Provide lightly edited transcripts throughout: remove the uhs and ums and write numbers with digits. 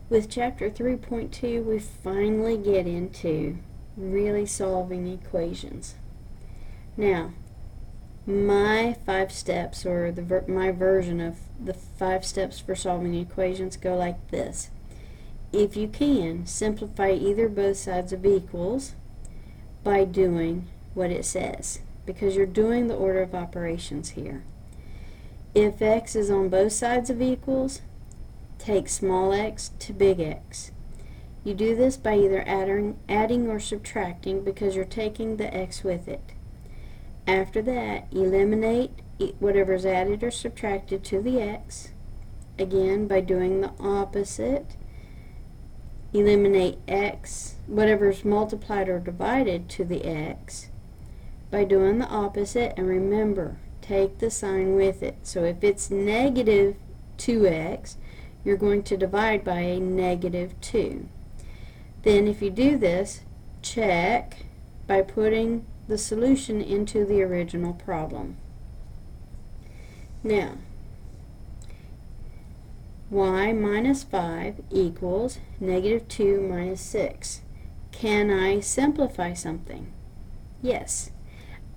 With chapter 3.2, we finally get into really solving equations. Now, my 5 steps, or my version of the 5 steps for solving equations, go like this. If you can, simplify either both sides of equals by doing what it says, because you're doing the order of operations here. If x is on both sides of equals, take small x to big X. You do this by either adding or subtracting, because you're taking the x with it. After that, eliminate whatever's added or subtracted to the x, again by doing the opposite. Eliminate x, whatever's multiplied or divided to the x, by doing the opposite, and remember, take the sign with it. So if it's negative 2x, you're going to divide by a negative 2. Then if you do this, check by putting the solution into the original problem. Now, y minus 5 equals negative 2 minus 6. Can I simplify something? Yes,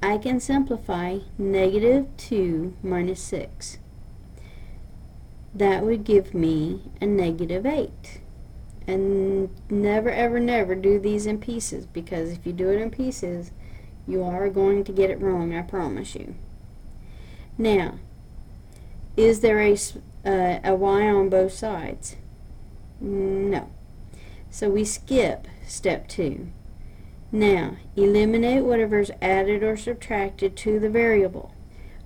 I can simplify negative 2 minus 6. That would give me a negative 8. And never, ever, never do these in pieces, because if you do it in pieces, you are going to get it wrong, I promise you. Now, is there a y on both sides? No. So we skip step 2. Now, eliminate whatever's added or subtracted to the variable.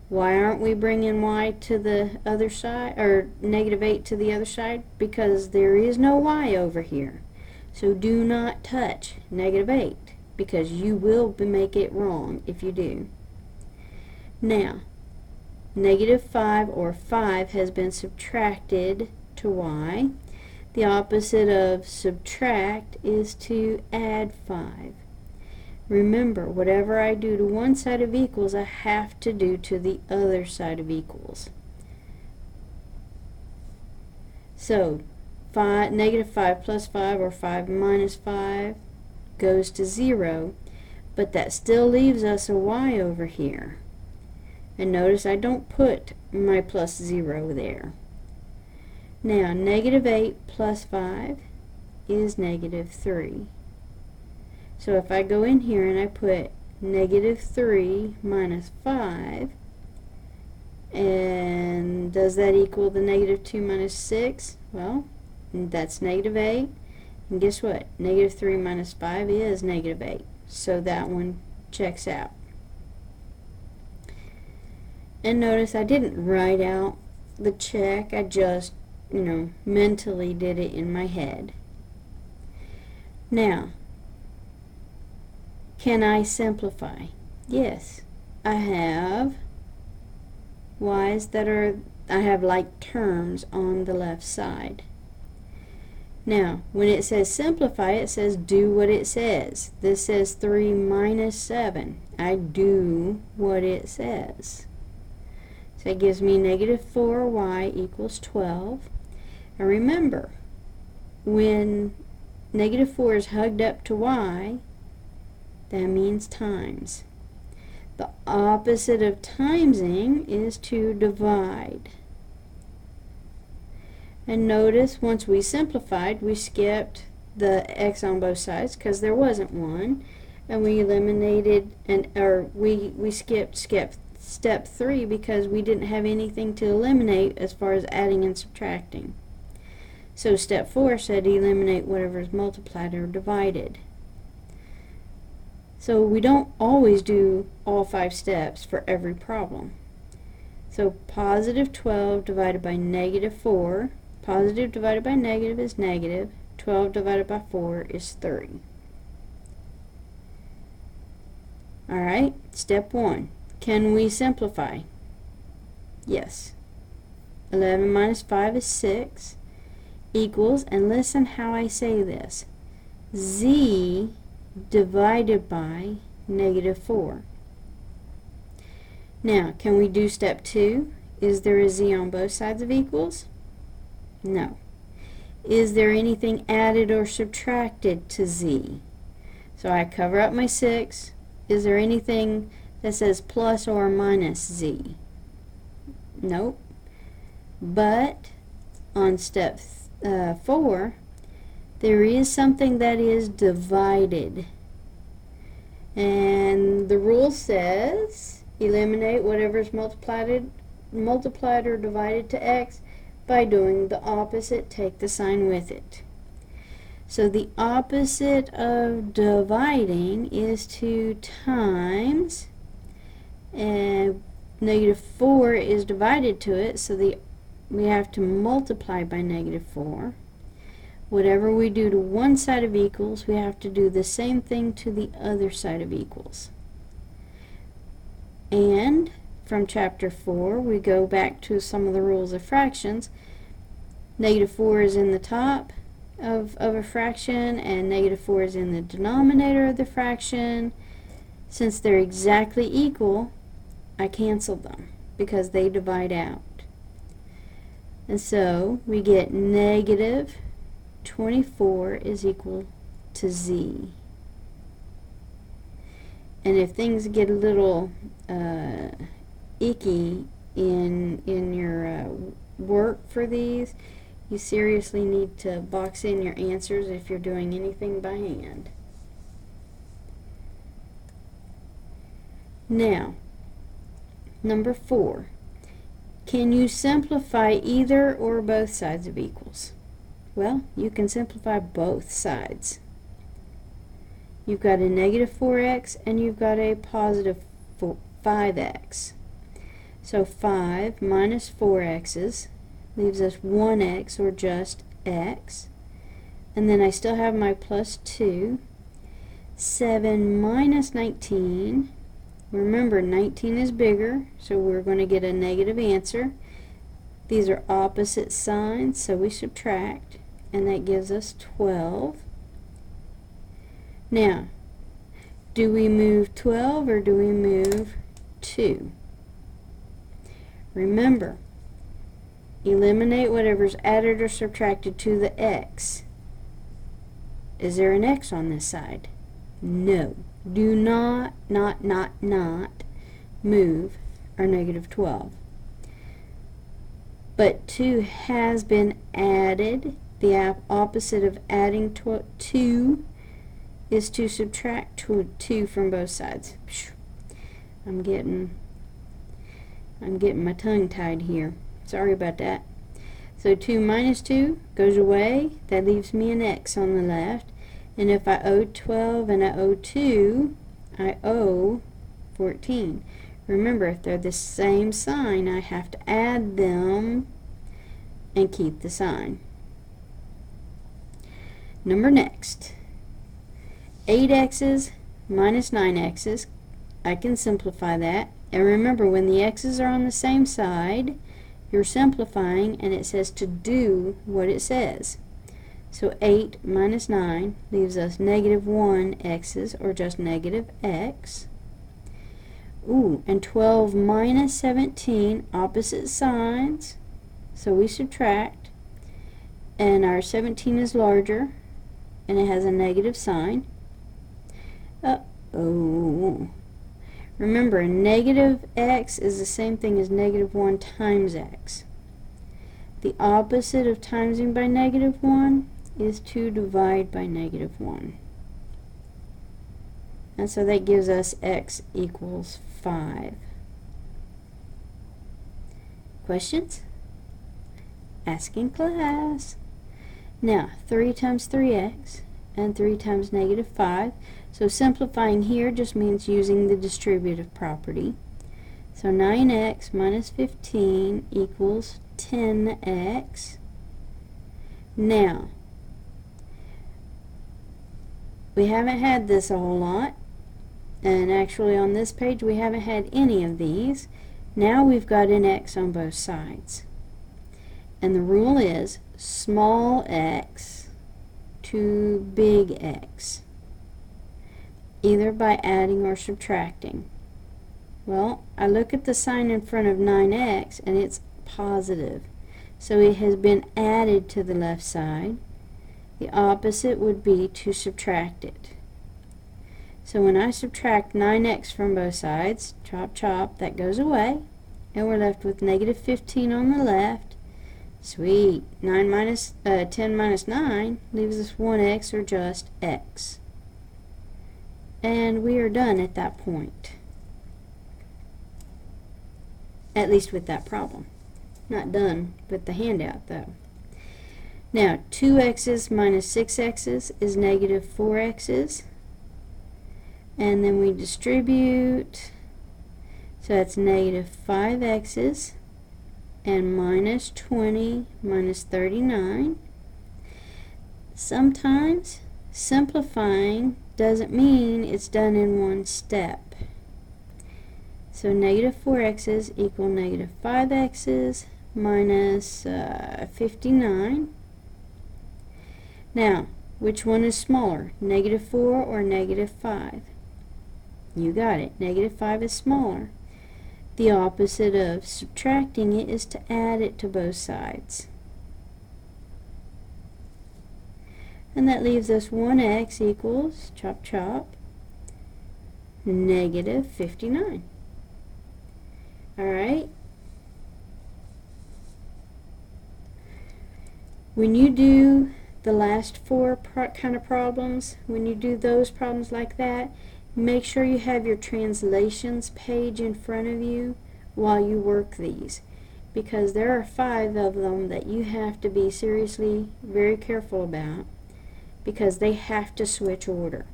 Why aren't we bringing y to the other side, or negative 8 to the other side? Because there is no y over here. So do not touch negative 8, because you will make it wrong if you do. Now, negative 5, or 5, has been subtracted to y. The opposite of subtract is to add 5. Remember, whatever I do to one side of equals, I have to do to the other side of equals. So, negative 5 plus 5, or 5 minus 5, goes to 0, but that still leaves us a y over here. And notice I don't put my plus 0 there. Now, negative 8 plus 5 is negative 3. So if I go in here and I put negative 3 minus 5, and does that equal the negative 2 minus 6? Well, that's negative 8. And guess what? Negative 3 minus 5 is negative 8. So that one checks out. And notice I didn't write out the check. I just, mentally did it in my head. Now, can I simplify? Yes. I have y's that I have like terms on the left side. Now, when it says simplify, it says do what it says. This says 3 minus 7. I do what it says. So it gives me negative 4y equals 12. And remember, when negative 4 is hugged up to y, that means times. The opposite of timesing is to divide. And notice, once we simplified, we skipped the x on both sides because there wasn't one, and we eliminated, we skipped step 3 because we didn't have anything to eliminate as far as adding and subtracting. So step 4 said eliminate whatever is multiplied or divided. So we don't always do all 5 steps for every problem. So positive 12 divided by negative 4, positive divided by negative is negative, 12 divided by 4 is 3. Alright, step 1. Can we simplify? Yes. 11 minus 5 is 6, equals, and listen how I say this, z divided by negative 4. Now, can we do step 2? Is there a z on both sides of equals? No. is there anything added or subtracted to z? So I cover up my 6. Is there anything that says plus or minus z? Nope. But on step 4, there is something that is divided. And the rule says eliminate whatever is multiplied or divided to x by doing the opposite, take the sign with it. So the opposite of dividing is 2 times, and -4 is divided to it, so we have to multiply by -4. Whatever we do to one side of equals, we have to do the same thing to the other side of equals. And from chapter 4, we go back to some of the rules of fractions. -4 is in the top of a fraction, and -4 is in the denominator of the fraction. Since they're exactly equal, I cancel them because they divide out. And so we get -24 is equal to z. And if things get a little icky in your work for these, you seriously need to box in your answers if you're doing anything by hand. Now, number 4. Can you simplify either or both sides of equals? Well, you can simplify both sides. You've got a -4x and you've got a positive 5x. So 5 minus 4x's leaves us 1x, or just x. And then I still have my plus 2. 7 minus 19. Remember, 19 is bigger, so we're going to get a negative answer. These are opposite signs, so we subtract, and that gives us 12. Now, do we move 12 or do we move 2? Remember, eliminate whatever's added or subtracted to the x. Is there an x on this side? No. Do not move our -12. But 2 has been added. The opposite of adding 2 is to subtract 2 from both sides. I'm getting my tongue tied here. Sorry about that. So 2 minus 2 goes away. That leaves me an x on the left. And if I owe 12 and I owe 2, I owe 14. Remember, if they're the same sign, I have to add them and keep the sign. Number next. 8x's minus 9x's. I can simplify that. And remember, when the x's are on the same side, you're simplifying, and it says to do what it says. So 8 minus 9 leaves us -1 x's, or just -x. Ooh, and 12 minus 17, opposite signs, so we subtract, and our 17 is larger, and it has a negative sign. Uh-oh. Remember, a -x is the same thing as -1 times x. The opposite of timesing by -1 is to divide by -1. And so that gives us x equals 5. Questions? Ask in class. Now, 3 times 3x and 3 times -5. So simplifying here just means using the distributive property. So 9x minus 15 equals 10x. Now, we haven't had this a whole lot, and actually on this page we haven't had any of these. Now we've got an x on both sides. And the rule is small x to big X, either by adding or subtracting. Well, I look at the sign in front of 9x and it's positive. So it has been added to the left side. The opposite would be to subtract it. So when I subtract 9x from both sides, chop chop, that goes away. And we're left with negative 15 on the left. Sweet. 10 minus 9 leaves us 1x, or just x. And we are done at that point. At least with that problem. Not done with the handout though. Now 2x's minus 6x's is negative 4x's. And then we distribute. So that's negative 5x's and minus 20 minus 39. Sometimes simplifying doesn't mean it's done in one step. So negative 4x's equal negative 5x's minus 59. Now, which one is smaller, negative 4 or negative 5? You got it. Negative 5 is smaller. The opposite of subtracting it is to add it to both sides. And that leaves us 1x equals, chop chop, negative 59. Alright? When you do the last four kind of problems, when you do those problems like that, make sure you have your translations page in front of you while you work these, because there are 5 of them that you have to be seriously very careful about, because they have to switch order.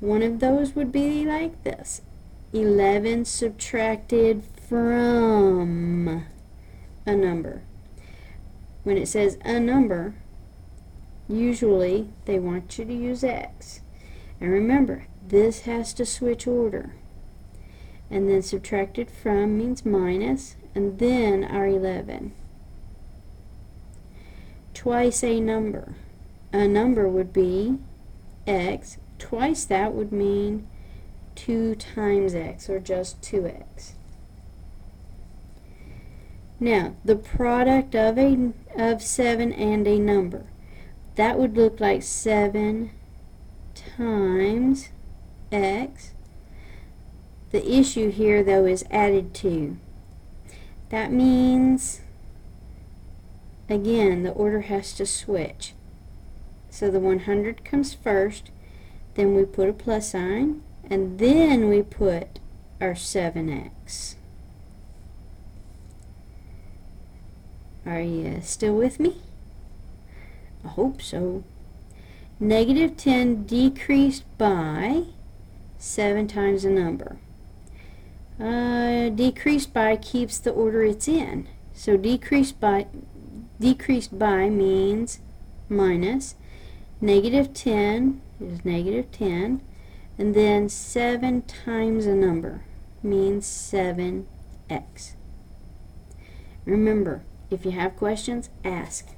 One of those would be like this: 11 subtracted from a number. When it says a number, usually they want you to use x. And remember, this has to switch order. And then subtracted from means minus, and then our 11. Twice a number. A number would be x. Twice that would mean 2 times x, or just 2x. Now, the product of 7 and a number. That would look like 7 times x. The issue here, though, is added to. That means, again, the order has to switch. So the 100 comes first, then we put a plus sign, and then we put our 7x. Are you still with me? I hope so. Negative 10 decreased by 7 times a number. Decreased by keeps the order it's in. So decreased by means minus. Negative 10 is negative 10. And then 7 times a number means 7x. Remember, if you have questions, ask.